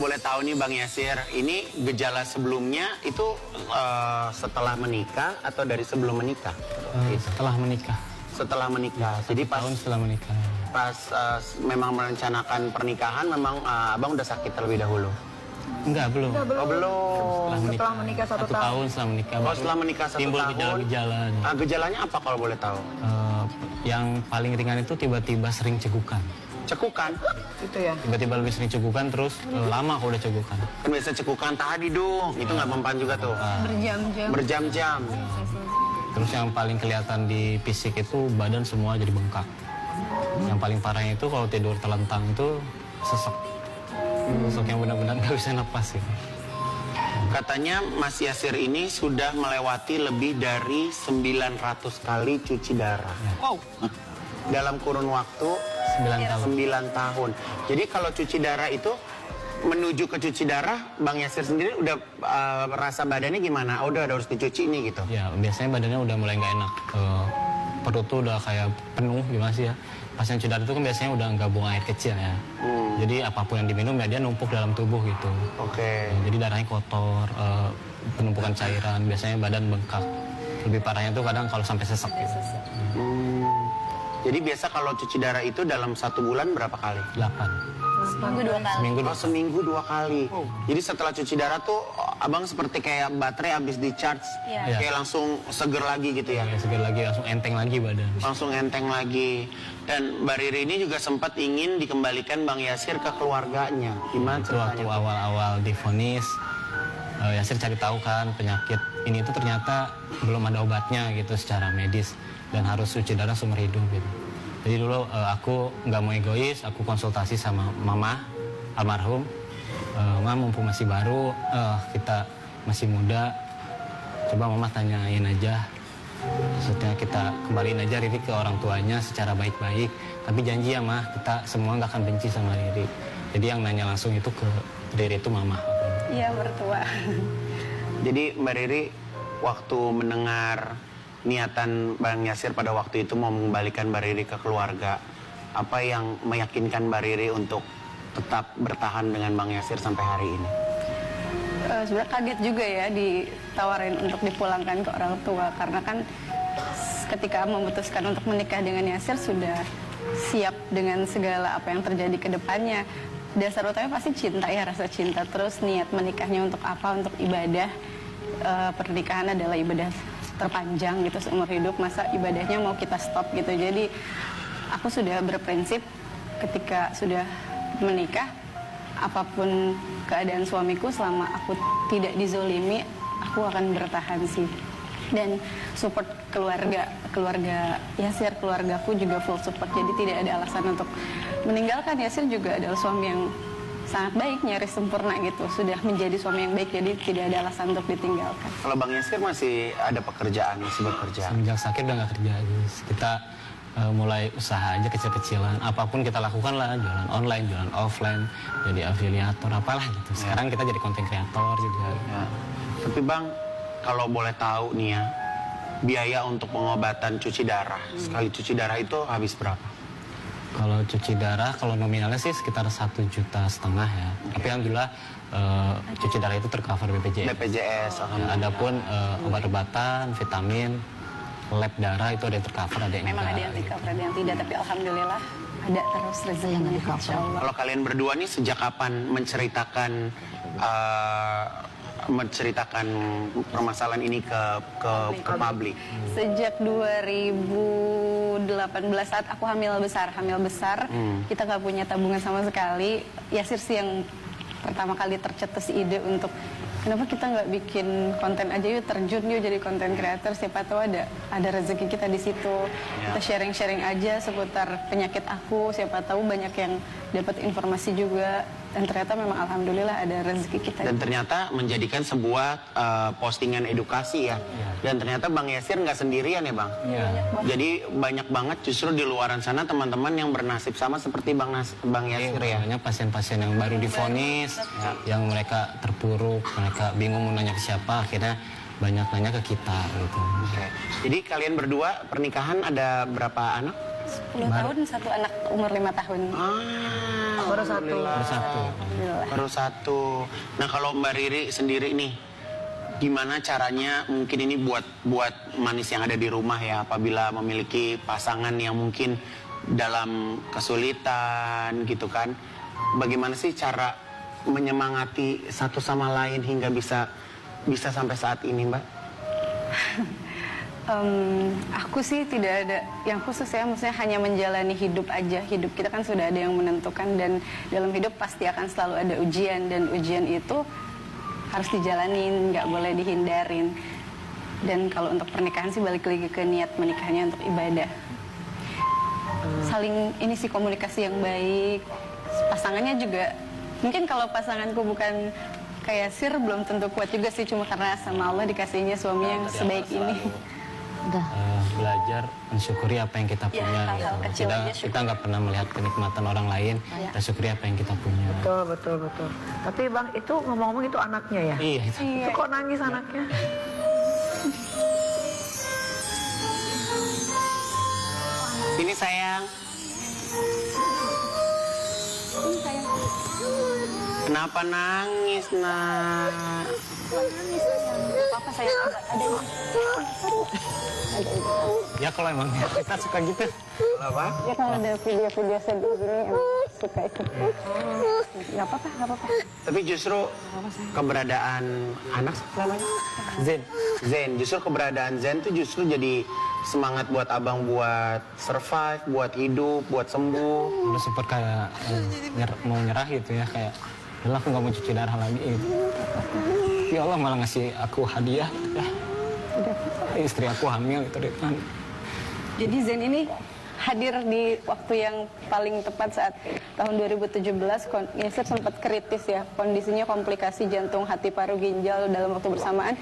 Boleh tahu nih Bang Yasir, ini gejala sebelumnya itu setelah menikah atau dari sebelum menikah? Setelah menikah. Setelah menikah. Jadi pas tahun setelah menikah. Pas memang merencanakan pernikahan, memang Abang udah sakit terlebih dahulu. Enggak, belum. Oh, belum. Setelah menikah satu tahun. Setelah menikah. Oh, setelah menikah 1 timbul tahun. gejala-gejalanya. Gejalanya apa kalau boleh tahu? Yang paling ringan itu tiba-tiba sering cegukan. Cekukan. Itu ya. Tiba-tiba lebih sering cegukan, terus lama kalau udah cegukan. Kan biasa cekukan tadi dong. Itu nggak mempan juga tuh. Berjam-jam. Berjam-jam. Terus yang paling kelihatan di fisik itu badan semua jadi bengkak. Yang paling parahnya itu kalau tidur telentang itu sesek. Sesek yang benar-benar nggak bisa napas gitu. Katanya Mas Yasir ini sudah melewati lebih dari 900 kali cuci darah. Wow. Dalam kurun waktu 9 tahun. 9 tahun. Jadi kalau cuci darah itu menuju ke cuci darah, Bang Yasir sendiri udah rasa badannya gimana? Oh, udah harus dicuci ini gitu. Ya, biasanya badannya udah mulai nggak enak. Perut tuh udah kayak penuh gimana sih ya. Pas yang cuci darah itu kan biasanya udah nggak buang air kecil ya. Jadi apapun yang diminum ya dia numpuk dalam tubuh gitu. Oke. Jadi darahnya kotor, penumpukan cairan, biasanya badan bengkak. Lebih parahnya tuh kadang kalau sampai sesek gitu. Jadi biasa kalau cuci darah itu dalam 1 bulan berapa kali? 8. Seminggu 2 kali. Seminggu Oh, seminggu 2 kali. Jadi setelah cuci darah tuh Abang seperti kayak baterai habis di charge, Iya. kayak langsung seger lagi gitu ya. Ya, segar lagi, langsung enteng lagi badan. Langsung enteng lagi. Dan Mbak Riri ini juga sempat ingin dikembalikan Bang Yasir ke keluarganya. Gimana Itu waktu ceritanya? awal-awal divonis, Yasir cari tahu kan penyakit ini tuh ternyata belum ada obatnya gitu secara medis dan harus cuci darah seumur hidup gitu. Jadi dulu aku nggak mau egois, aku konsultasi sama mama almarhum. Mama mumpung masih baru, kita masih muda, coba mama tanyain aja. Maksudnya kita kembaliin aja Riri ke orang tuanya secara baik-baik. Tapi janji ya mah, kita semua nggak akan benci sama Riri. Jadi yang nanya langsung itu ke Riri itu mama. Iya, mertua. Jadi Mbak Riri waktu mendengar niatan Bang Yasir pada waktu itu mau mengembalikan Mbak Riri ke keluarga, apa yang meyakinkan Mbak Riri untuk tetap bertahan dengan Bang Yasir sampai hari ini? Sebenarnya kaget juga ya ditawarin untuk dipulangkan ke orang tua karena kan ketika memutuskan untuk menikah dengan Yasir sudah siap dengan segala apa yang terjadi ke depannya. Dasar utamanya pasti cinta ya, rasa cinta. Terus niat menikahnya untuk apa? Untuk ibadah. Pernikahan adalah ibadah terpanjang gitu seumur hidup, masa ibadahnya mau kita stop gitu. Jadi aku sudah berprinsip ketika sudah menikah, apapun keadaan suamiku selama aku tidak dizolimi, aku akan bertahan sih. Dan support keluarga Yasir, keluargaku juga full support. Jadi tidak ada alasan untuk meninggalkan. Yasir juga adalah suami yang sangat baik, nyaris sempurna gitu. Sudah menjadi suami yang baik, jadi tidak ada alasan untuk ditinggalkan. Kalau Bang Yasir masih ada pekerjaan, masih bekerja. Semenjak sakit udah nggak kerja guys. Kita mulai usaha aja kecil-kecilan. Apapun kita lakukan lah, jualan online, jualan offline, jadi afiliator, apalah gitu. Sekarang kita jadi content creator juga. Ya. Tapi Bang, kalau boleh tahu nih ya, biaya untuk pengobatan cuci darah, sekali cuci darah itu habis berapa? Kalau cuci darah, kalau nominalnya sih sekitar 1,5 juta ya. Tapi alhamdulillah cuci darah itu tercover BPJS. BPJS, Adapun obat-obatan, vitamin, lab darah itu ada yang tercover, ada yang Memang enggak. ada yang di-cover, ada yang tidak, tapi alhamdulillah ada terus rezekinya, insya Allah. Kalau kalian berdua nih sejak kapan menceritakan permasalahan ini ke publik? Sejak 2018 saat aku hamil besar, kita nggak punya tabungan sama sekali. Yasir sih yang pertama kali tercetus ide untuk kenapa kita nggak bikin konten aja, yuk terjun yuk jadi konten creator, siapa tahu ada rezeki kita di situ. Kita sharing aja seputar penyakit aku, siapa tahu banyak yang dapat informasi juga. Dan ternyata memang alhamdulillah ada rezeki kita. Dan ternyata menjadikan sebuah postingan edukasi ya. Dan ternyata Bang Yasir nggak sendirian ya Bang. Jadi banyak banget justru di luaran sana teman-teman yang bernasib sama seperti Bang Yasir ya. Banyak pasien-pasien yang baru divonis, yang mereka terpuruk, mereka bingung mau nanya ke siapa, akhirnya banyak nanya ke kita gitu. Oke. Jadi kalian berdua pernikahan ada berapa anak? 10 tahun, satu anak umur 5 tahun. Baru satu. Alhamdulillah. Baru satu. Nah kalau Mbak Riri sendiri nih, gimana caranya mungkin ini buat manis yang ada di rumah ya, apabila memiliki pasangan yang mungkin dalam kesulitan gitu kan, bagaimana sih cara menyemangati satu sama lain hingga bisa sampai saat ini, Mbak? Aku sih tidak ada yang khusus ya, maksudnya hanya menjalani hidup aja. Hidup kita kan sudah ada yang menentukan, dan dalam hidup pasti akan selalu ada ujian, dan ujian itu harus dijalanin, nggak boleh dihindarin. Dan kalau untuk pernikahan sih balik lagi ke niat menikahnya untuk ibadah. Saling ini sih komunikasi yang baik. Pasangannya juga, mungkin kalau pasanganku bukan kayak Sir belum tentu kuat juga sih, cuma karena sama Allah dikasihnya suami yang sebaik ini. Belajar mensyukuri apa yang kita Ya, punya. hal-hal Gitu. kecil aja Kita nggak pernah melihat kenikmatan orang lain, kita syukuri apa yang kita punya. Betul. Tapi Bang, itu ngomong-ngomong itu anaknya ya? Iya, itu. Itu kok nangis anaknya? Sini sayang. Kenapa nangis, nak? Apa saya ada Ya kalau emang kita suka gitu. Apa? ya kalau ada video-video sedih gini emang suka ikut. Nggak apa-apa. Tapi justru keberadaan anak namanya Zen, justru keberadaan Zen tuh justru jadi semangat buat abang buat survive, buat hidup, buat sembuh. Udah sempat kayak mau nyerah gitu ya, kayak udah aku nggak mau cuci darah lagi gitu. Ya Allah malah ngasih aku hadiah ya. Istri aku hamil gitu deh kan. Jadi Zen ini hadir di waktu yang paling tepat saat tahun 2017 Yasir sempat kritis ya, kondisinya komplikasi jantung, hati, paru, ginjal dalam waktu bersamaan.